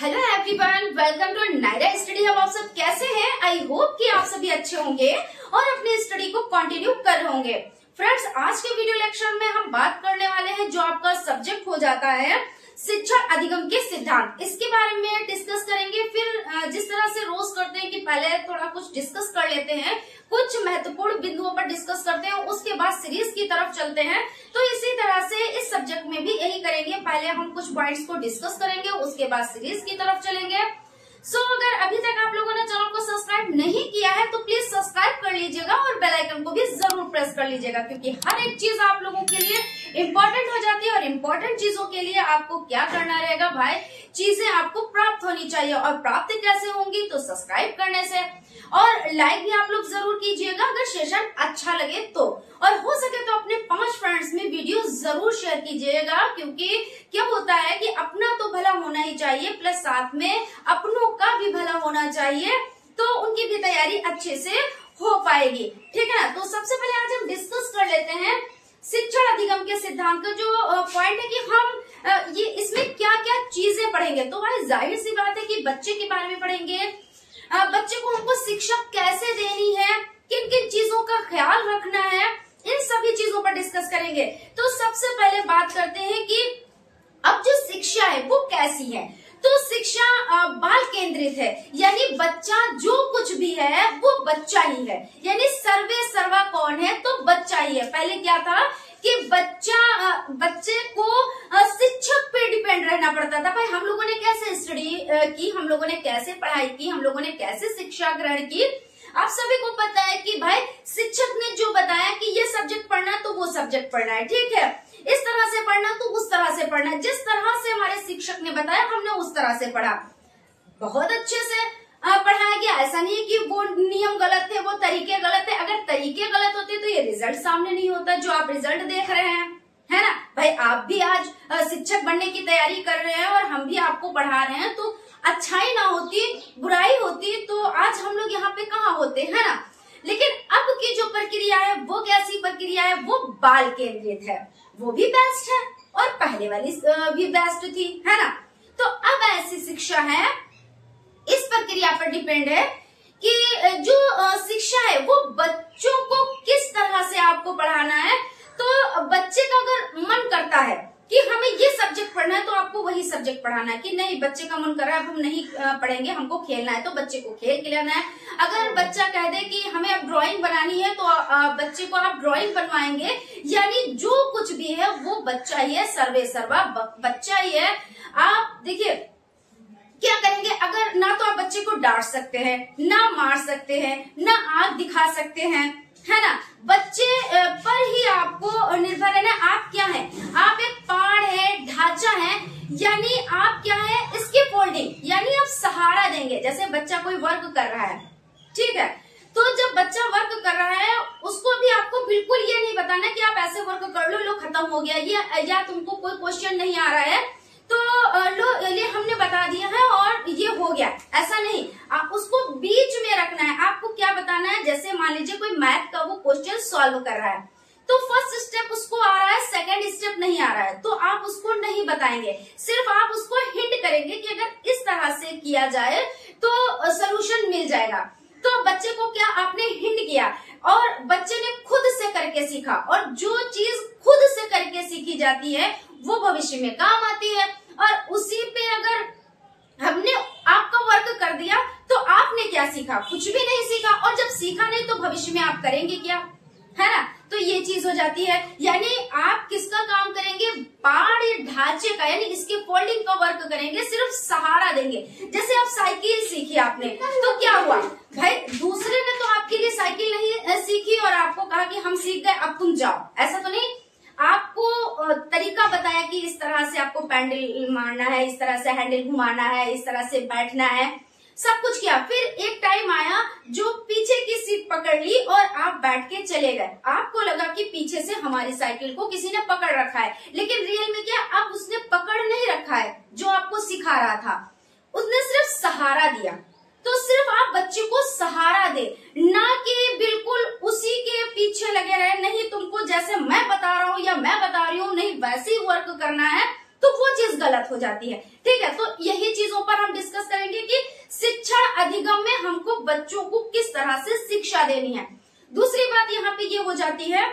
Hello everyone, welcome to Naira study hub. आप सब कैसे हैं? आई होप कि आप सभी अच्छे होंगे और अपनी स्टडी को कंटिन्यू कर रहे होंगे। फ्रेंड्स, आज के वीडियो लेक्चर में हम बात करने वाले हैं जो आपका सब्जेक्ट हो जाता है शिक्षण अधिगम के सिद्धांत। इसके बारे में डिस्कस करेंगे। फिर जिस तरह से रोज करते हैं कि पहले थोड़ा कुछ डिस्कस कर लेते हैं, कुछ महत्वपूर्ण बिंदुओं पर डिस्कस करते हैं, उसके बाद सीरीज की तरफ चलते हैं। तो इसी तरह से इस सब्जेक्ट में भी यही करेंगे। पहले हम कुछ पॉइंट्स को डिस्कस करेंगे, उसके बाद सीरीज की तरफ चलेंगे। अगर अभी तक आप लोगों ने चैनल को सब्सक्राइब नहीं किया है तो प्लीज सब्सक्राइब कर लीजिएगा और बेल आइकन को भी जरूर प्रेस कर लीजिएगा, क्योंकि हर एक चीज आप लोगों के लिए इम्पोर्टेंट हो जाती है। और इम्पोर्टेंट चीजों के लिए आपको क्या करना रहेगा भाई, चीजें आपको प्राप्त होनी चाहिए। और प्राप्ति कैसे होंगी? तो सब्सक्राइब करने से, और लाइक भी आप लोग जरूर कीजिएगा अगर सेशन अच्छा लगे तो। और हो सके तो अपने 5 फ्रेंड्स में वीडियो जरूर शेयर कीजिएगा, क्योंकि क्या होता है कि अपना तो भला होना ही चाहिए, प्लस साथ में अपनों का भी भला होना चाहिए, तो उनकी भी तैयारी अच्छे से हो पाएगी। ठीक है ना? तो सबसे पहले आज हम डिस्कस कर लेते हैं शिक्षण अधिगम के सिद्धांत का जो पॉइंट है कि हम ये इसमें क्या क्या चीजें पढ़ेंगे। तो भाई जाहिर सी बात है कि बच्चे के बारे में पढ़ेंगे, बच्चे को हमको शिक्षा कैसे देनी है, किन किन चीजों का ख्याल रखना है, इन सभी चीजों पर डिस्कस करेंगे। तो सबसे पहले बात करते हैं कि अब जो शिक्षा है वो कैसी है। तो शिक्षा बाल केंद्रित है, यानी बच्चा जो कुछ भी है वो बच्चा ही है, यानी सर्वे सर्वा कौन है? तो बच्चा ही है। पहले क्या था कि बच्चे को शिक्षक पे डिपेंड रहना पड़ता था। भाई हम लोगों ने कैसे स्टडी की, हम लोगों ने कैसे पढ़ाई की, हम लोगों ने कैसे शिक्षा ग्रहण की, आप सभी को पता है कि भाई शिक्षक ने जो बताया कि ये सब्जेक्ट पढ़ना है तो वो सब्जेक्ट पढ़ना है, ठीक है, इस तरह से पढ़ना तो उस तरह से पढ़ना है। जिस तरह से हमारे शिक्षक ने बताया हमने उस तरह से पढ़ा, बहुत अच्छे से पढ़ाया गया। ऐसा नहीं है कि वो नियम गलत थे, वो तरीके गलत थे। अगर तरीके गलत होते तो ये रिजल्ट सामने नहीं होता जो आप रिजल्ट देख रहे हैं, है ना भाई। आप भी आज शिक्षक बनने की तैयारी कर रहे हैं और हम भी आपको पढ़ा रहे हैं, तो अच्छाई ना होती, बुराई होती, तो आज हम लोग यहाँ पे कहाँ होते, है ना। लेकिन अब की जो प्रक्रिया है वो कैसी प्रक्रिया है? वो बाल केंद्रित है, वो भी बेस्ट है और पहले वाली भी बेस्ट थी, है ना। तो अब ऐसी शिक्षा है, इस प्रक्रिया पर डिपेंड है कि जो शिक्षा है वो बच्चों को किस तरह से आपको पढ़ाना है। तो बच्चे का अगर मन करता है कि हमें ये सब्जेक्ट पढ़ना है तो आपको वही सब्जेक्ट पढ़ाना है। कि नहीं, बच्चे का मन कर रहा है अब हम नहीं पढ़ेंगे, हमको खेलना है, तो बच्चे को खेल खिलाना है। अगर बच्चा कह दे कि हमें अब ड्राइंग बनानी है तो बच्चे को आप ड्राइंग बनवाएंगे। यानी जो कुछ भी है वो बच्चा ही है, सर्वे सर्वा बच्चा ही है। आप देखिए क्या करेंगे, अगर ना तो आप बच्चे को डांट सकते हैं, ना मार सकते हैं, ना आग दिखा सकते हैं, है ना। बच्चे पर ही आपको निर्भर है ना। आप क्या है? आप एक पाड़ है, ढांचा है, यानी आप क्या है? इसके फोल्डिंग, यानी आप सहारा देंगे। जैसे बच्चा कोई वर्क कर रहा है, ठीक है, तो जब बच्चा वर्क कर रहा है उसको भी आपको बिल्कुल ये नहीं बताना कि आप ऐसे वर्क कर लो खत्म हो गया, ये या तुमको कोई क्वेश्चन नहीं आ रहा है तो लो ये हमने बता दिया है और ये हो गया, ऐसा नहीं। आप उसको बीच में रखना है। आपको क्या बताना है? जैसे मान लीजिए कोई मैथ का वो क्वेश्चन सॉल्व कर रहा है, तो फर्स्ट स्टेप उसको आ रहा है, सेकंड स्टेप नहीं आ रहा है, तो आप उसको नहीं बताएंगे, सिर्फ आप उसको हिंट करेंगे कि अगर इस तरह से किया जाए तो सोल्यूशन मिल जाएगा। तो बच्चे को क्या आपने हिंट किया और बच्चे ने खुद से करके सीखा। और जो चीज खुद से करके सीखी जाती है वो भविष्य में काम आती है। और उसी पे अगर हमने आपका वर्क कर दिया तो आपने क्या सीखा? कुछ भी नहीं सीखा। और जब सीखा नहीं तो भविष्य में आप करेंगे क्या, है ना। तो ये चीज हो जाती है। यानी आप किसका काम करेंगे? पाड़ या ढांचे का, यानी इसके फोल्डिंग का वर्क करेंगे, सिर्फ सहारा देंगे। जैसे आप साइकिल सीखी आपने, तो क्या हुआ भाई? दूसरे ने तो आपके लिए साइकिल नहीं सीखी और आपको कहा कि हम सीख गए अब तुम जाओ, ऐसा तो नहीं। आपको तरीका बताया कि इस तरह से आपको पैडल मारना है, इस तरह से हैंडल घुमाना है, इस तरह से बैठना है, सब कुछ किया। फिर एक टाइम आया जो पीछे की सीट पकड़ ली और आप बैठ के चले गए। आपको लगा कि पीछे से हमारी साइकिल को किसी ने पकड़ रखा है, लेकिन रियल में क्या, अब उसने पकड़ नहीं रखा है, जो आपको सिखा रहा था उसने सिर्फ सहारा दिया। तो सिर्फ आप बच्चे को सहारा दे, ना कि बिल्कुल उसी के पीछे लगे रहे। नहीं, तुमको जैसे मैं बता रहा हूँ या मैं बता रही हूँ नहीं वैसे ही वर्क करना है, तो वो चीज गलत हो जाती है। ठीक है, तो यही चीज चीजों पर हम डिस्कस करेंगे कि शिक्षण अधिगम में हमको बच्चों को किस तरह से शिक्षा देनी है। दूसरी बात यहाँ पे ये हो जाती है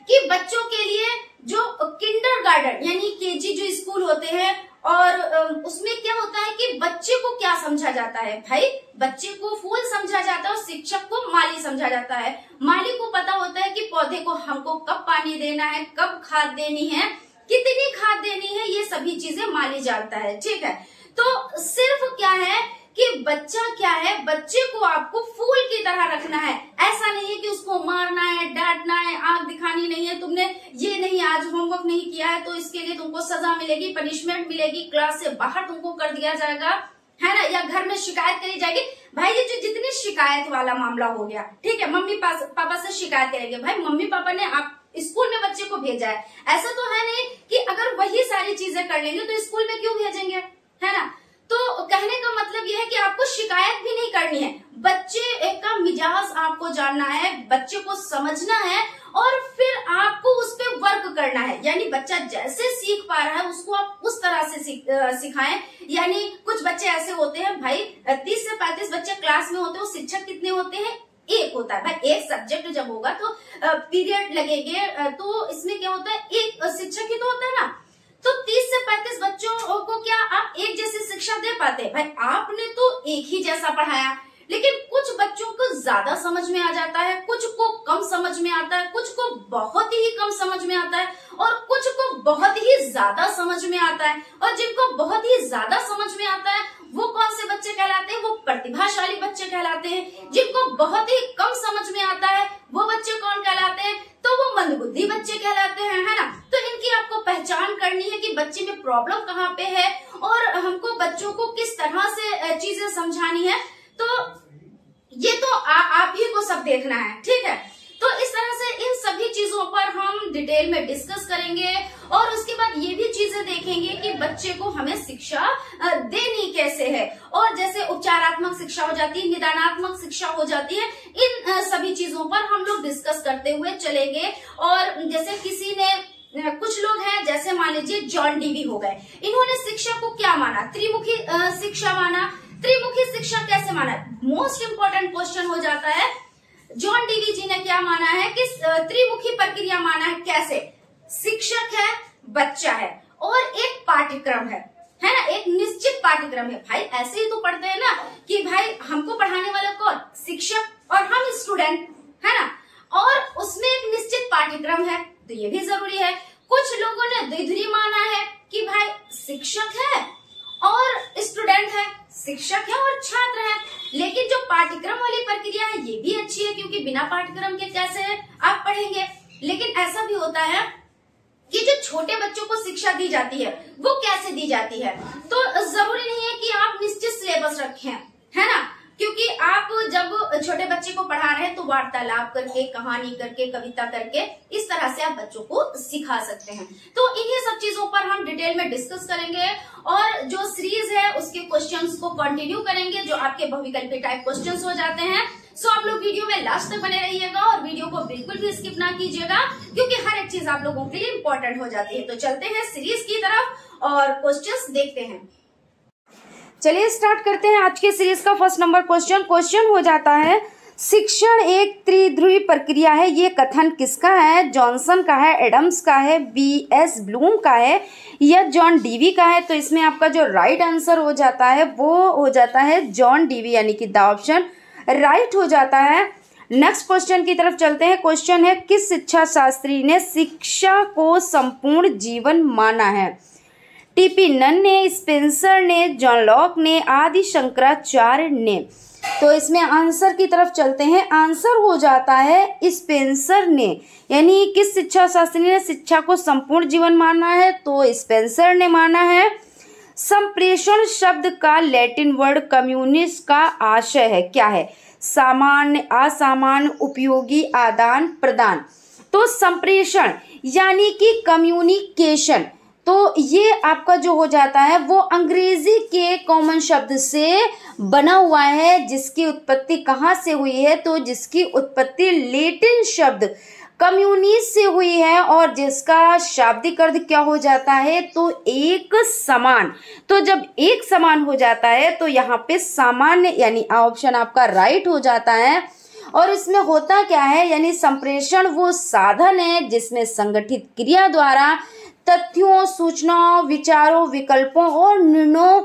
कि बच्चों के लिए जो किंडरगार्टन यानी केजी जो स्कूल होते हैं और उसमें क्या होता है कि बच्चे को क्या समझा जाता है, भाई बच्चे को फूल समझा जाता है और शिक्षक को माली समझा जाता है। माली को पता होता है कि पौधे को हमको कब पानी देना है, कब खाद देनी है, कितनी खाद देनी है, ये सभी चीजें माली जानता है, ठीक है। तो सिर्फ क्या है कि बच्चा क्या है, बच्चे को आपको फूल की तरह रखना है। ऐसा नहीं है कि उसको मारना है, डांटना है, आंख दिखानी नहीं है, तुमने ये नहीं आज होमवर्क नहीं किया है तो इसके लिए तुमको सजा मिलेगी, पनिशमेंट मिलेगी, क्लास से बाहर तुमको कर दिया जाएगा, है ना, या घर में शिकायत करी जाएगी। भाई ये जो जितनी शिकायत वाला मामला हो गया, ठीक है, मम्मी पापा से शिकायत करेंगे, भाई मम्मी पापा ने आप स्कूल में बच्चे को भेजा है, ऐसा तो है नहीं कि अगर वही सारी चीजें कर लेंगे तो स्कूल में क्यों भेजेंगे, है ना। तो कहने का मतलब यह है कि आपको शिकायत भी नहीं करनी है, बच्चे का मिजाज आपको जानना है, बच्चे को समझना है और फिर आपको उस पर वर्क करना है। यानी बच्चा जैसे सीख पा रहा है उसको आप उस तरह से सिखाएं। यानी कुछ बच्चे ऐसे होते हैं भाई 30 से 35 बच्चे क्लास में होते हैं, शिक्षक कितने होते हैं, एक होता है। भाई एक सब्जेक्ट जब होगा तो पीरियड लगेंगे, तो इसमें क्या होता है एक शिक्षक ही तो होता है ना। तो 30 से 35 बच्चों को क्या आप एक जैसी शिक्षा दे पाते हैं? भाई आपने तो एक ही जैसा पढ़ाया, लेकिन कुछ बच्चों को ज्यादा समझ में आ जाता है, कुछ को कम समझ में आता है, कुछ को बहुत ही कम समझ में आता है और कुछ को बहुत ही ज्यादा समझ में आता है। और जिनको बहुत ही ज्यादा समझ में आता है वो कौन से बच्चे कहलाते हैं? वो प्रतिभाशाली बच्चे कहलाते हैं। जिनको बहुत ही कम समझ में आता है वो बच्चे कौन कहलाते हैं? तो वो मंदबुद्धि बच्चे कहलाते हैं, है ना। तो इनकी आपको पहचान करनी है कि बच्चे में प्रॉब्लम कहाँ पे है और हमको बच्चों को किस तरह से चीजें समझानी है। तो ये तो आप ही को सब देखना है, ठीक है। तो इस तरह से इन सभी चीजों पर हम डिटेल में डिस्कस करेंगे और उसके बाद ये भी चीजें देखेंगे कि बच्चे को हमें शिक्षा देनी कैसे है। और जैसे उपचारात्मक शिक्षा हो जाती है, निदानात्मक शिक्षा हो जाती है, इन सभी चीजों पर हम लोग डिस्कस करते हुए चलेंगे। और जैसे किसी ने कुछ लोग हैं जैसे मान लीजिए जॉन डीवी हो गए, इन्होंने शिक्षा को क्या माना? त्रिमुखी शिक्षा माना। त्रिमुखी शिक्षा कैसे माना? मोस्ट इम्पोर्टेंट क्वेश्चन हो जाता है। जॉन डीवी जी ने क्या माना है कि त्रिमुखी प्रक्रिया माना है। कैसे? शिक्षक है, बच्चा है और एक पाठ्यक्रम है ना, एक निश्चित पाठ्यक्रम है। भाई ऐसे ही तो पढ़ते हैं ना कि भाई हमको पढ़ाने वाला कौन? शिक्षक और हम स्टूडेंट, है ना। और उसमें एक निश्चित पाठ्यक्रम है, तो ये भी जरूरी है। कुछ लोगों ने द्विध्रुवी माना है कि भाई शिक्षक है और स्टूडेंट है, शिक्षक है और छात्र है। लेकिन जो पाठ्यक्रम वाली प्रक्रिया है ये भी अच्छी है, क्योंकि बिना पाठ्यक्रम के कैसे आप पढ़ेंगे। लेकिन ऐसा भी होता है कि जो छोटे बच्चों को शिक्षा दी जाती है वो कैसे दी जाती है? तो जरूरी नहीं है कि आप निश्चित सिलेबस रखें, है ना, क्योंकि आप जब छोटे बच्चे को पढ़ा रहे हैं तो वार्तालाप करके, कहानी करके, कविता करके, इस तरह से आप बच्चों को सिखा सकते हैं। तो इन्हीं सब चीजों पर हम डिटेल में डिस्कस करेंगे और जो सीरीज है उसके क्वेश्चंस को कंटिन्यू करेंगे, जो आपके बहुविकल्पी टाइप क्वेश्चंस हो जाते हैं। सो आप लोग वीडियो में लास्ट तक बने रहिएगा और वीडियो को बिल्कुल भी स्किप ना कीजिएगा, क्योंकि हर एक चीज आप लोगों के लिए इम्पोर्टेंट हो जाती है। तो चलते हैं सीरीज की तरफ और क्वेश्चंस देखते हैं। चलिए स्टार्ट करते हैं आज के सीरीज का फर्स्ट नंबर क्वेश्चन हो जाता है, शिक्षण एक त्रिध्रुवी प्रक्रिया है। ये कथन किसका है? जॉनसन का है, एडम्स का है, B.S. ब्लूम का है या जॉन डीवी का है? तो इसमें आपका जो राइट आंसर हो जाता है वो हो जाता है जॉन डीवी, यानी कि द ऑप्शन राइट हो जाता है। नेक्स्ट क्वेश्चन की तरफ चलते हैं। क्वेश्चन है, किस शिक्षा शास्त्री ने शिक्षा को संपूर्ण जीवन माना है? टीपी नन ने, स्पेंसर ने, जॉन लॉक ने, आदि शंकराचार्य ने। तो इसमें आंसर की तरफ चलते हैं। आंसर हो जाता है स्पेंसर ने, यानी किस शिक्षा शास्त्री ने शिक्षा को संपूर्ण जीवन माना है? तो स्पेंसर ने माना है। संप्रेषण शब्द का लैटिन वर्ड कम्युनिस का आशय है, क्या है? सामान्य, असामान्य, उपयोगी, आदान प्रदान। तो संप्रेषण यानी कि कम्युनिकेशन, तो ये आपका जो हो जाता है वो अंग्रेजी के कॉमन शब्द से बना हुआ है, जिसकी उत्पत्ति कहाँ से हुई है? तो जिसकी उत्पत्ति लैटिन शब्द कम्युनिस्ट से हुई है और जिसका शाब्दिक अर्थ क्या हो जाता है, तो एक समान। तो जब एक समान हो जाता है तो यहाँ पे सामान्य यानी ऑप्शन आपका राइट हो जाता है। और इसमें होता क्या है, यानी संप्रेषण वो साधन है जिसमें संगठित क्रिया द्वारा तथ्यों, सूचनाओं, विचारों, विकल्पों और निर्णयों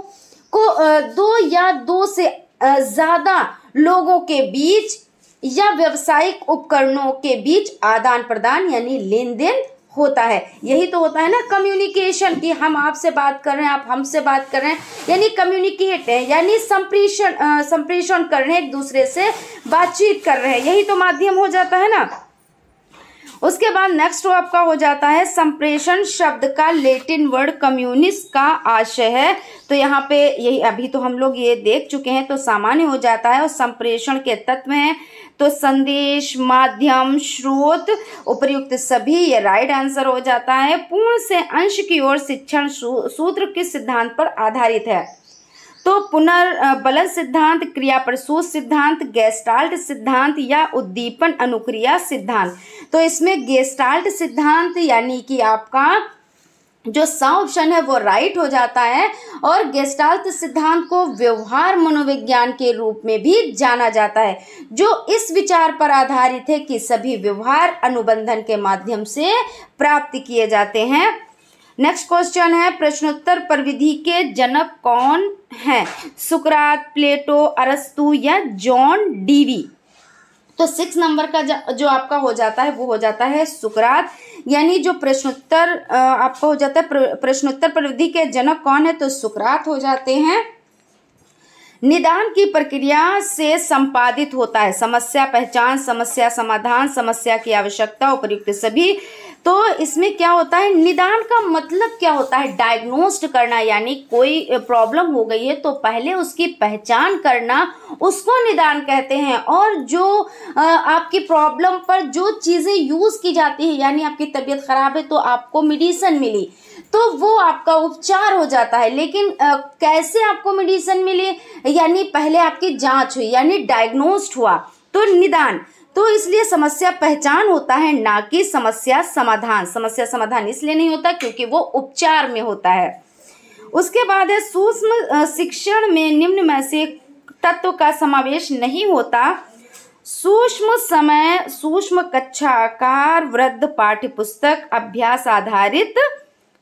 को दो या दो से ज्यादा लोगों के बीच या व्यावसायिक उपकरणों के बीच आदान प्रदान यानी लेन देन होता है। यही तो होता है ना कम्युनिकेशन, कि हम आपसे बात कर रहे हैं, आप हमसे बात कर रहे हैं, यानी कम्युनिकेट है, यानी संप्रेषण कर रहे हैं, एक दूसरे से बातचीत कर रहे हैं, यही तो माध्यम हो जाता है ना। उसके बाद नेक्स्ट आपका हो जाता है संप्रेषण शब्द का लैटिन वर्ड कम्युनिस का आशय है। तो यहाँ पे यही अभी तो हम लोग ये देख चुके हैं, तो सामान्य हो जाता है। और संप्रेषण के तत्व हैं तो संदेश, माध्यम, स्रोत, उपर्युक्त सभी, ये राइट आंसर हो जाता है। पूर्ण से अंश की ओर शिक्षण सूत्र किस सिद्धांत पर आधारित है, तो पुनर्बलन सिद्धांत, क्रिया प्रसूत सिद्धांत, गेस्टाल्ट सिद्धांत या उद्दीपन अनुक्रिया सिद्धांत। तो इसमें गेस्टाल्ट सिद्धांत यानी कि आपका जो सा ऑप्शन है वो राइट हो जाता है। और गेस्टाल्ट सिद्धांत को व्यवहार मनोविज्ञान के रूप में भी जाना जाता है, जो इस विचार पर आधारित है कि सभी व्यवहार अनुबंधन के माध्यम से प्राप्त किए जाते हैं। नेक्स्ट क्वेश्चन है प्रश्नोत्तर प्रविधि के जनक कौन हैं, सुकरात, प्लेटो, अरस्तु या जॉन डीवी। तो 6 नंबर का जो आपका हो जाता है वो हो जाता है सुकरात, यानी जो प्रश्नोत्तर आपका हो जाता है प्रश्नोत्तर प्रविधि के जनक कौन है, तो सुकरात हो जाते हैं। निदान की प्रक्रिया से संपादित होता है समस्या पहचान, समस्या समाधान, समस्या की आवश्यकता, उपयुक्त सभी। तो इसमें क्या होता है, निदान का मतलब क्या होता है, डायग्नोस्ट करना, यानी कोई प्रॉब्लम हो गई है तो पहले उसकी पहचान करना, उसको निदान कहते हैं। और जो आपकी प्रॉब्लम पर जो चीज़ें यूज़ की जाती है, यानी आपकी तबीयत खराब है तो आपको मेडिसिन मिली, तो वो आपका उपचार हो जाता है। लेकिन कैसे आपको मेडिसिन मिली, यानी पहले आपकी जांच हुई, यानी डायग्नोस्ट हुआ, तो निदान। तो इसलिए समस्या पहचान होता है, ना कि समस्या समाधान। समस्या समाधान इसलिए नहीं होता क्योंकि वो उपचार में होता है। उसके बाद है सूक्ष्म शिक्षण में निम्न में से तत्व का समावेश नहीं होता, सूक्ष्म समय, सूक्ष्म कक्षा आकार, वृद्ध पाठ्य पुस्तक, अभ्यास आधारित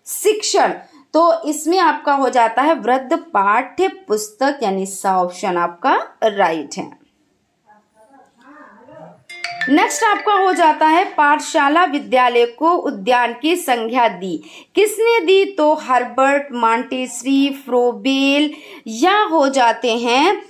शिक्षण। तो इसमें आपका हो जाता है वृद्ध पाठ्य पुस्तक, यानी सा ऑप्शन आपका राइट है। नेक्स्ट आपका हो जाता है पाठशाला विद्यालय को उद्यान की संज्ञा दी, किसने दी, तो हर्बर्ट, मॉन्टेसरी, फ्रोबेल या हो जाते हैं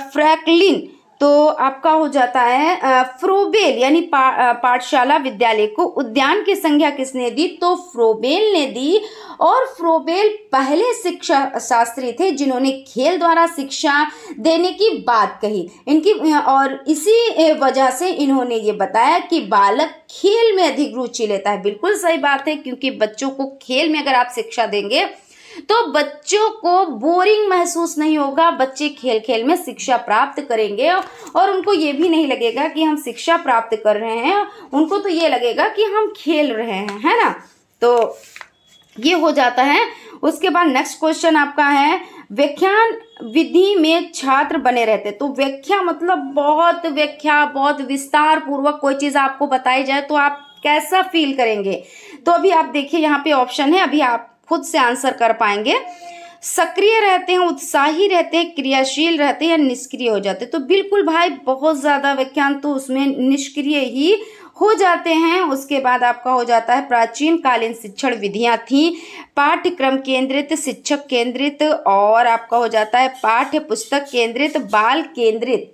फ्रैंकलिन। तो आपका हो जाता है फ्रोबेल, यानी पाठशाला विद्यालय को उद्यान की संज्ञा किसने दी, तो फ्रोबेल ने दी। और फ्रोबेल पहले शिक्षा शास्त्री थे जिन्होंने खेल द्वारा शिक्षा देने की बात कही इनकी, और इसी वजह से इन्होंने ये बताया कि बालक खेल में अधिक रुचि लेता है। बिल्कुल सही बात है, क्योंकि बच्चों को खेल में अगर आप शिक्षा देंगे तो बच्चों को बोरिंग महसूस नहीं होगा, बच्चे खेल खेल में शिक्षा प्राप्त करेंगे और उनको ये भी नहीं लगेगा कि हम शिक्षा प्राप्त कर रहे हैं, उनको तो ये लगेगा कि हम खेल रहे हैं, है ना। तो ये हो जाता है। उसके बाद नेक्स्ट क्वेश्चन आपका है व्याख्यान विधि में छात्र बने रहते। तो व्याख्या मतलब बहुत विस्तार पूर्वक कोई चीज आपको बताई जाए तो आप कैसा फील करेंगे। तो अभी आप देखिए यहाँ पे ऑप्शन है, अभी आप खुद से आंसर कर पाएंगे। सक्रिय रहते हैं, उत्साही रहते हैं, क्रियाशील रहते हैं या निष्क्रिय हो जाते हैं। तो बिल्कुल भाई बहुत ज्यादा व्याख्यान तो उसमें निष्क्रिय ही हो जाते हैं। उसके बाद आपका हो जाता है प्राचीन कालीन शिक्षण विधियां थी पाठ्यक्रम केंद्रित, शिक्षक केंद्रित, और आपका हो जाता है पाठ्य पुस्तक केंद्रित, बाल केंद्रित।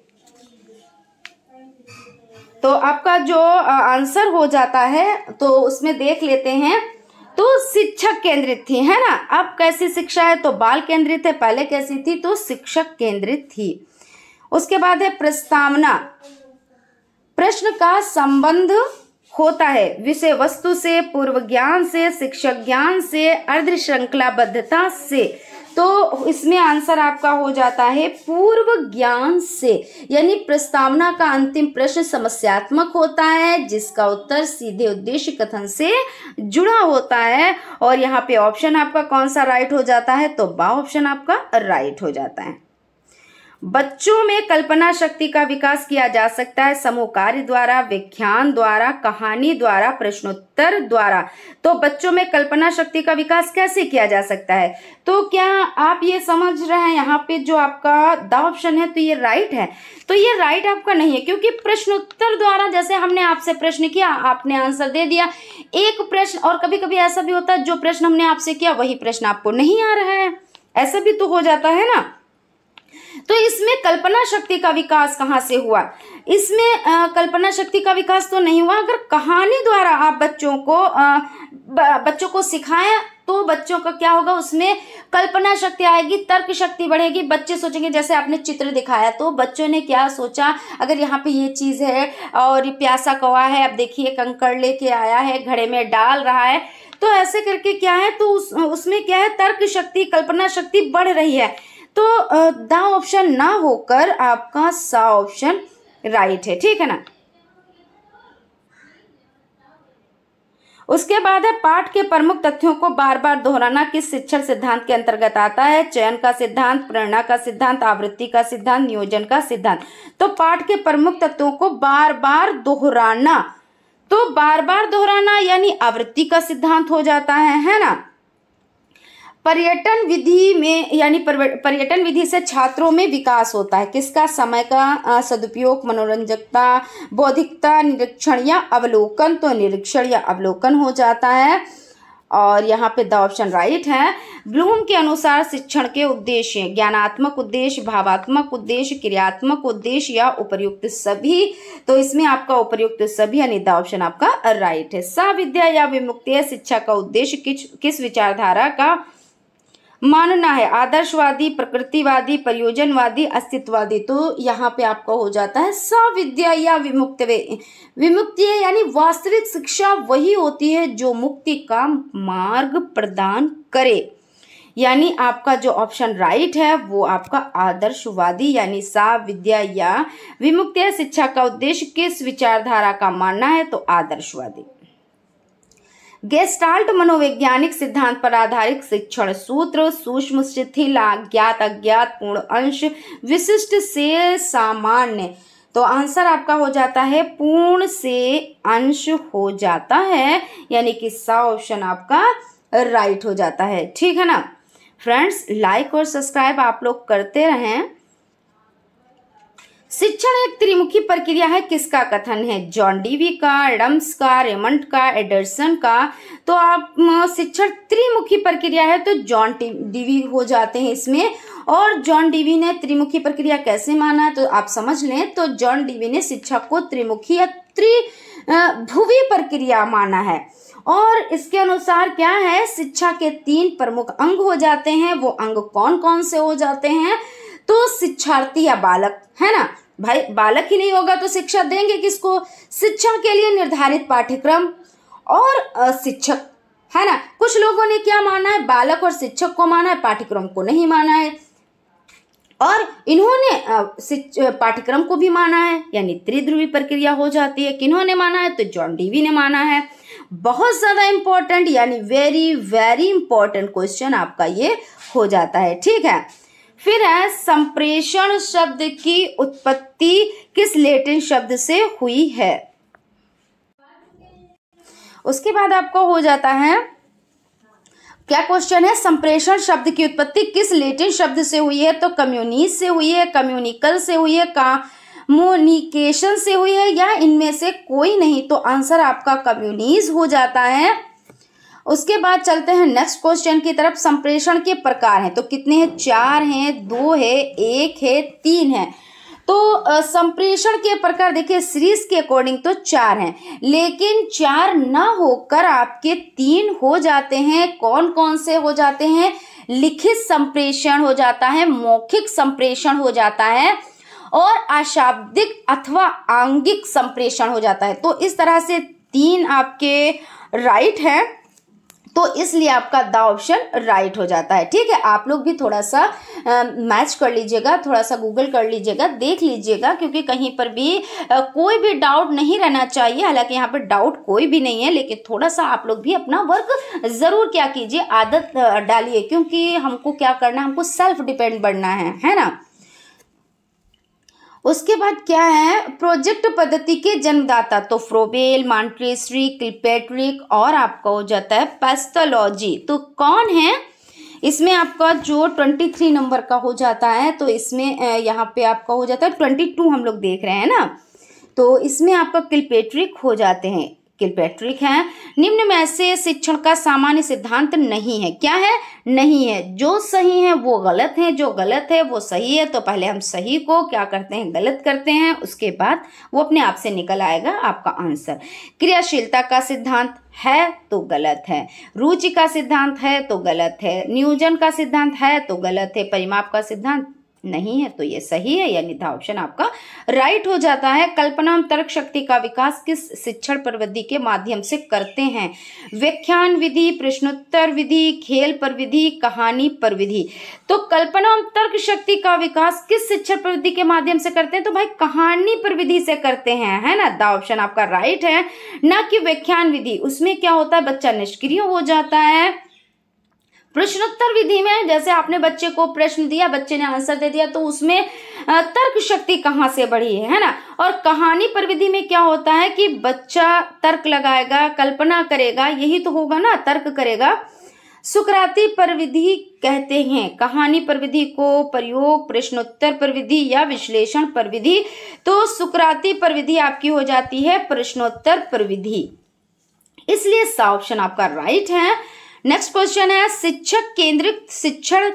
तो आपका जो आंसर हो जाता है तो उसमें देख लेते हैं, तो शिक्षक केंद्रित थी, है ना। अब कैसी शिक्षा है, तो बाल केंद्रित है, पहले कैसी थी, तो शिक्षक केंद्रित थी। उसके बाद है प्रस्तावना, प्रश्न का संबंध होता है विषय वस्तु से, पूर्व ज्ञान से, शिक्षक ज्ञान से, अर्ध श्रृंखलाबद्धता से, तो इसमें आंसर आपका हो जाता है पूर्व ज्ञान से, यानी प्रस्तावना का अंतिम प्रश्न समस्यात्मक होता है जिसका उत्तर सीधे उद्देश्य कथन से जुड़ा होता है। और यहाँ पे ऑप्शन आपका कौन सा राइट हो जाता है, तो बा ऑप्शन आपका राइट हो जाता है। बच्चों में कल्पना शक्ति का विकास किया जा सकता है समूह कार्य द्वारा, व्याख्यान द्वारा, कहानी द्वारा, प्रश्नोत्तर द्वारा। तो बच्चों में कल्पना शक्ति का विकास कैसे किया जा सकता है, तो क्या आप ये समझ रहे हैं यहाँ पे जो आपका द ऑप्शन है तो ये राइट है, तो ये राइट आपका नहीं है, क्योंकि प्रश्नोत्तर द्वारा जैसे हमने आपसे प्रश्न किया आपने आंसर दे दिया एक प्रश्न, और कभी कभी ऐसा भी होता है जो प्रश्न हमने आपसे किया वही प्रश्न आपको नहीं आ रहा है, ऐसा भी तो हो जाता है ना। तो इसमें कल्पना शक्ति का विकास कहाँ से हुआ, इसमें कल्पना शक्ति का विकास तो नहीं हुआ। अगर कहानी द्वारा आप बच्चों को सिखाएं तो बच्चों का क्या होगा, उसमें कल्पना शक्ति आएगी, तर्क शक्ति बढ़ेगी। बच्चे सोचेंगे, जैसे आपने चित्र दिखाया तो बच्चों ने क्या सोचा, अगर यहाँ पे ये चीज है और प्यासा कौवा है, अब देखिए कंकड़ लेके आया है, घड़े में डाल रहा है, तो ऐसे करके क्या है, तो उसमें क्या है, तर्क शक्ति, कल्पना शक्ति बढ़ रही है। तो द ऑप्शन ना होकर आपका सा ऑप्शन राइट है, ठीक है ना। उसके बाद है पाठ के प्रमुख तथ्यों को बार बार दोहराना किस शिक्षण सिद्धांत के अंतर्गत आता है, चयन का सिद्धांत, प्रेरणा का सिद्धांत, आवृत्ति का सिद्धांत, नियोजन का सिद्धांत। तो पाठ के प्रमुख तत्वों को बार बार दोहराना, तो बार बार दोहराना यानी आवृत्ति का सिद्धांत हो जाता है ना। पर्यटन विधि में यानी पर्यटन विधि से छात्रों में विकास होता है किसका, समय का सदुपयोग, मनोरंजकता, बौद्धिकता, निरीक्षण या अवलोकन। तो निरीक्षण या अवलोकन हो जाता है और यहाँ पे द ऑप्शन राइट है। ब्लूम के अनुसार शिक्षण के उद्देश्य ज्ञानात्मक उद्देश्य, भावात्मक उद्देश्य, क्रियात्मक उद्देश्य या उपर्युक्त सभी। तो इसमें आपका उपर्युक्त सभी यानी द ऑप्शन आपका राइट है। साविद्या या विमुक्तीय शिक्षा का उद्देश्य किस विचारधारा का मानना है, आदर्शवादी, प्रकृतिवादी, प्रयोजनवादी, अस्तित्ववादी। तो यहाँ पे आपका हो जाता है साविद्या या विमुक्ति यानी वास्तविक शिक्षा वही होती है जो मुक्ति का मार्ग प्रदान करे, यानी आपका जो ऑप्शन राइट है वो आपका आदर्शवादी यानी साविद्या या विमुक्ति शिक्षा का उद्देश्य किस विचारधारा का मानना है, तो आदर्शवादी। गेस्टाल्ट मनोवैज्ञानिक सिद्धांत पर आधारित शिक्षण सूत्र सूक्ष्म, शिथिल, ज्ञात, अज्ञात, पूर्ण अंश, विशिष्ट से सामान्य। तो आंसर आपका हो जाता है पूर्ण से अंश हो जाता है, यानी कि सा ऑप्शन आपका राइट हो जाता है, ठीक है ना। फ्रेंड्स लाइक और सब्सक्राइब आप लोग करते रहें। शिक्षण एक त्रिमुखी प्रक्रिया है किसका कथन है, जॉन डीवी का, एडम्स का, रेमंड का, एडरसन का। तो आप शिक्षण त्रिमुखी प्रक्रिया है तो जॉन डीवी हो जाते हैं इसमें। और जॉन डीवी ने त्रिमुखी प्रक्रिया कैसे माना है तो आप समझ लें, तो जॉन डीवी ने शिक्षा को त्रिमुखी या त्रिभुवी प्रक्रिया माना है। और इसके अनुसार क्या है, शिक्षा के 3 प्रमुख अंग हो जाते हैं। वो अंग कौन कौन से हो जाते हैं, तो शिक्षार्थी या बालक है ना, भाई बालक ही नहीं होगा तो शिक्षा देंगे किसको, शिक्षा के लिए निर्धारित पाठ्यक्रम और शिक्षक है ना। कुछ लोगों ने क्या माना है, बालक और शिक्षक को माना है, पाठ्यक्रम को नहीं माना है। और इन्होंने पाठ्यक्रम को भी माना है, यानी त्रिध्रुवी प्रक्रिया हो जाती है। किन्होंने माना है, तो जॉन डीवी ने माना है। बहुत ज्यादा इंपॉर्टेंट यानी वेरी वेरी इंपॉर्टेंट क्वेश्चन आपका ये हो जाता है, ठीक है। फिर है संप्रेषण शब्द की उत्पत्ति किस लैटिन शब्द से हुई है। उसके बाद आपको हो जाता है क्या क्वेश्चन है, संप्रेषण शब्द की उत्पत्ति किस लैटिन शब्द से हुई है, तो कम्युनिस से हुई है, कम्युनिकल से हुई है, कम्युनिकेशन से हुई है, या इनमें से कोई नहीं। तो आंसर आपका कम्युनिस हो जाता है। उसके बाद चलते हैं नेक्स्ट क्वेश्चन की तरफ। संप्रेषण के प्रकार हैं तो कितने हैं, 4 हैं, 2 है, 1 है, 3 है। तो संप्रेषण के प्रकार देखिए सीरीज के अकॉर्डिंग तो 4 हैं, लेकिन 4 ना होकर आपके 3 हो जाते हैं। कौन कौन से हो जाते हैं, लिखित संप्रेषण हो जाता है, मौखिक संप्रेषण हो जाता है और अशाब्दिक अथवा आंगिक संप्रेषण हो जाता है। तो इस तरह से 3 आपके राइट है। तो इसलिए आपका द ऑप्शन राइट हो जाता है। ठीक है, आप लोग भी थोड़ा सा मैच कर लीजिएगा, थोड़ा सा गूगल कर लीजिएगा, देख लीजिएगा, क्योंकि कहीं पर भी कोई भी डाउट नहीं रहना चाहिए। हालांकि यहाँ पर डाउट कोई भी नहीं है, लेकिन थोड़ा सा आप लोग भी अपना वर्क जरूर क्या कीजिए, आदत डालिए, क्योंकि हमको क्या करना है, हमको सेल्फ डिपेंड बनना है ना। उसके बाद क्या है, प्रोजेक्ट पद्धति के जन्मदाता, तो फ्रोबेल, मॉन्टेसरी, किलपैट्रिक और आपका हो जाता है पेस्टोलॉजी। तो कौन है इसमें? आपका जो 23 नंबर का हो जाता है, तो इसमें यहाँ पे आपका हो जाता है 22 हम लोग देख रहे हैं ना, तो इसमें आपका किलपैट्रिक हो जाते हैं, किलपैट्रिक है। निम्न में से शिक्षण का सामान्य सिद्धांत नहीं है। क्या है? नहीं है। जो सही है वो गलत है, जो गलत है वो सही है। तो पहले हम सही को क्या करते हैं, गलत करते हैं, उसके बाद वो अपने आप से निकल आएगा आपका आंसर। क्रियाशीलता का सिद्धांत है तो गलत है, रुचि का सिद्धांत है तो गलत है, नियोजन का सिद्धांत है तो गलत है, परिमाप का सिद्धांत नहीं है तो ये सही है, यानी द ऑप्शन आपका राइट हो जाता है। कल्पना एवं तर्क शक्ति का विकास किस शिक्षण प्रविधि के माध्यम से करते हैं? व्याख्यान विधि, प्रश्नोत्तर विधि, खेल प्रविधि, कहानी प्रविधि। तो कल्पना एवं तर्क शक्ति का विकास किस शिक्षण प्रविधि के माध्यम से करते हैं? तो भाई कहानी प्रविधि से करते हैं, है ना। द ऑप्शन आपका राइट है, ना कि व्याख्यान विधि। उसमें क्या होता है, बच्चा निष्क्रिय हो जाता है। प्रश्नोत्तर विधि में जैसे आपने बच्चे को प्रश्न दिया, बच्चे ने आंसर दे दिया, तो उसमें तर्क शक्ति कहाँ से बढ़ी है ना। और कहानी प्रविधि में क्या होता है कि बच्चा तर्क लगाएगा, कल्पना करेगा, यही तो होगा ना, तर्क करेगा। सुकराती प्रविधि कहते हैं कहानी प्रविधि को, प्रयोग, प्रश्नोत्तर प्रविधि या विश्लेषण प्रविधि। तो सुकराती प्रविधि आपकी हो जाती है प्रश्नोत्तर प्रविधि, इसलिए सा ऑप्शन आपका राइट है। नेक्स्ट क्वेश्चन है, शिक्षक केंद्रित शिक्षण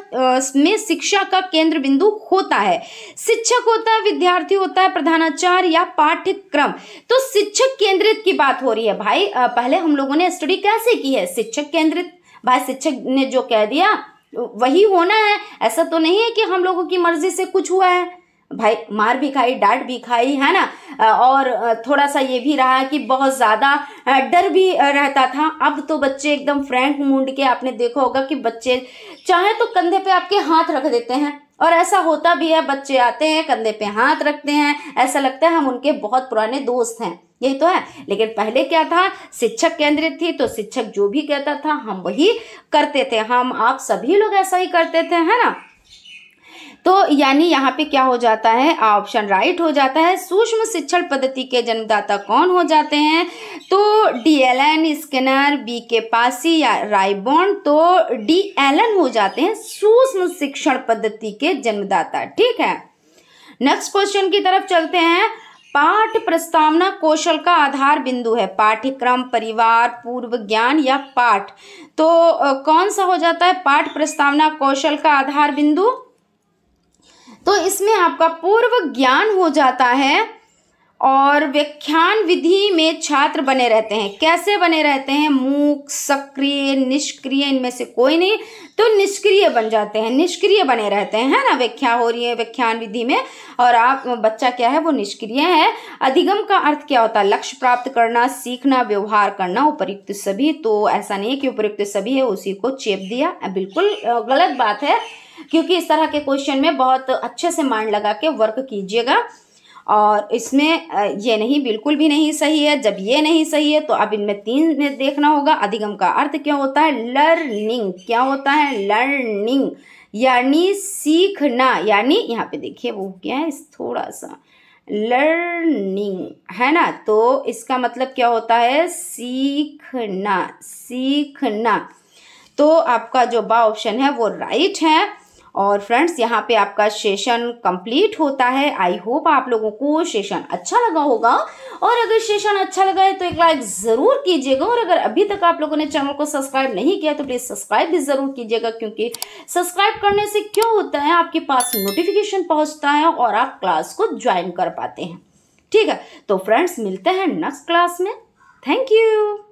में शिक्षा का केंद्र बिंदु होता है। शिक्षक होता है, विद्यार्थी होता है, प्रधानाचार्य या पाठ्यक्रम। तो शिक्षक केंद्रित की बात हो रही है भाई। पहले हम लोगों ने स्टडी कैसे की है, शिक्षक केंद्रित। भाई शिक्षक ने जो कह दिया वही होना है, ऐसा तो नहीं है कि हम लोगों की मर्जी से कुछ हुआ है। भाई मार भी खाई, डांट भी खाई, है ना। और थोड़ा सा ये भी रहा कि बहुत ज्यादा डर भी रहता था। अब तो बच्चे एकदम फ्रैंक मूड के, आपने देखा होगा कि बच्चे चाहे तो कंधे पे आपके हाथ रख देते हैं, और ऐसा होता भी है, बच्चे आते हैं कंधे पे हाथ रखते हैं, ऐसा लगता है हम उनके बहुत पुराने दोस्त हैं, यही तो है। लेकिन पहले क्या था, शिक्षक केंद्रित थी, तो शिक्षक जो भी कहता था हम वही करते थे, हम आप सभी लोग ऐसा ही करते थे, है ना। तो यानी यहाँ पे क्या हो जाता है, ऑप्शन राइट हो जाता है। सूक्ष्म शिक्षण पद्धति के जन्मदाता कौन हो जाते हैं? तो डी एलन, स्किनर, बी के पासी या रायबॉर्न। तो डी एलन हो जाते हैं सूक्ष्म शिक्षण पद्धति के जन्मदाता। ठीक है, नेक्स्ट क्वेश्चन की तरफ चलते हैं। पाठ प्रस्तावना कौशल का आधार बिंदु है, पाठ्यक्रम, परिवार, पूर्व ज्ञान या पाठ। तो कौन सा हो जाता है पाठ प्रस्तावना कौशल का आधार बिंदु? तो इसमें आपका पूर्व ज्ञान हो जाता है। और व्याख्यान विधि में छात्र बने रहते हैं, कैसे बने रहते हैं? मूक, सक्रिय, निष्क्रिय, इनमें से कोई नहीं, तो निष्क्रिय बन जाते हैं, निष्क्रिय बने रहते हैं, है ना। व्याख्या हो रही है व्याख्यान विधि में और आप बच्चा क्या है, वो निष्क्रिय है। अधिगम का अर्थ क्या होता है? लक्ष्य प्राप्त करना, सीखना, व्यवहार करना, उपयुक्त सभी। तो ऐसा नहीं है कि उपयुक्त सभी है उसी को चेप दिया, बिल्कुल गलत बात है, क्योंकि इस तरह के क्वेश्चन में बहुत अच्छे से माइंड लगा के वर्क कीजिएगा। और इसमें ये नहीं, बिल्कुल भी नहीं सही है। जब ये नहीं सही है तो अब इनमें 3 में देखना होगा। अधिगम का अर्थ क्या होता है? लर्निंग। क्या होता है? लर्निंग, यानी सीखना। यानी यहाँ पे देखिए वो क्या है, थोड़ा सा लर्निंग, है ना। तो इसका मतलब क्या होता है? सीखना, सीखना। तो आपका जो बा ऑप्शन है वो राइट है। और फ्रेंड्स यहाँ पे आपका सेशन कंप्लीट होता है। आई होप आप लोगों को सेशन अच्छा लगा होगा, और अगर सेशन अच्छा लगा है तो एक लाइक ज़रूर कीजिएगा। और अगर अभी तक आप लोगों ने चैनल को सब्सक्राइब नहीं किया तो प्लीज़ सब्सक्राइब भी ज़रूर कीजिएगा, क्योंकि सब्सक्राइब करने से क्या होता है, आपके पास नोटिफिकेशन पहुँचता है और आप क्लास को ज्वाइन कर पाते हैं। ठीक है, तो फ्रेंड्स मिलते हैं नेक्स्ट क्लास में। Thank you.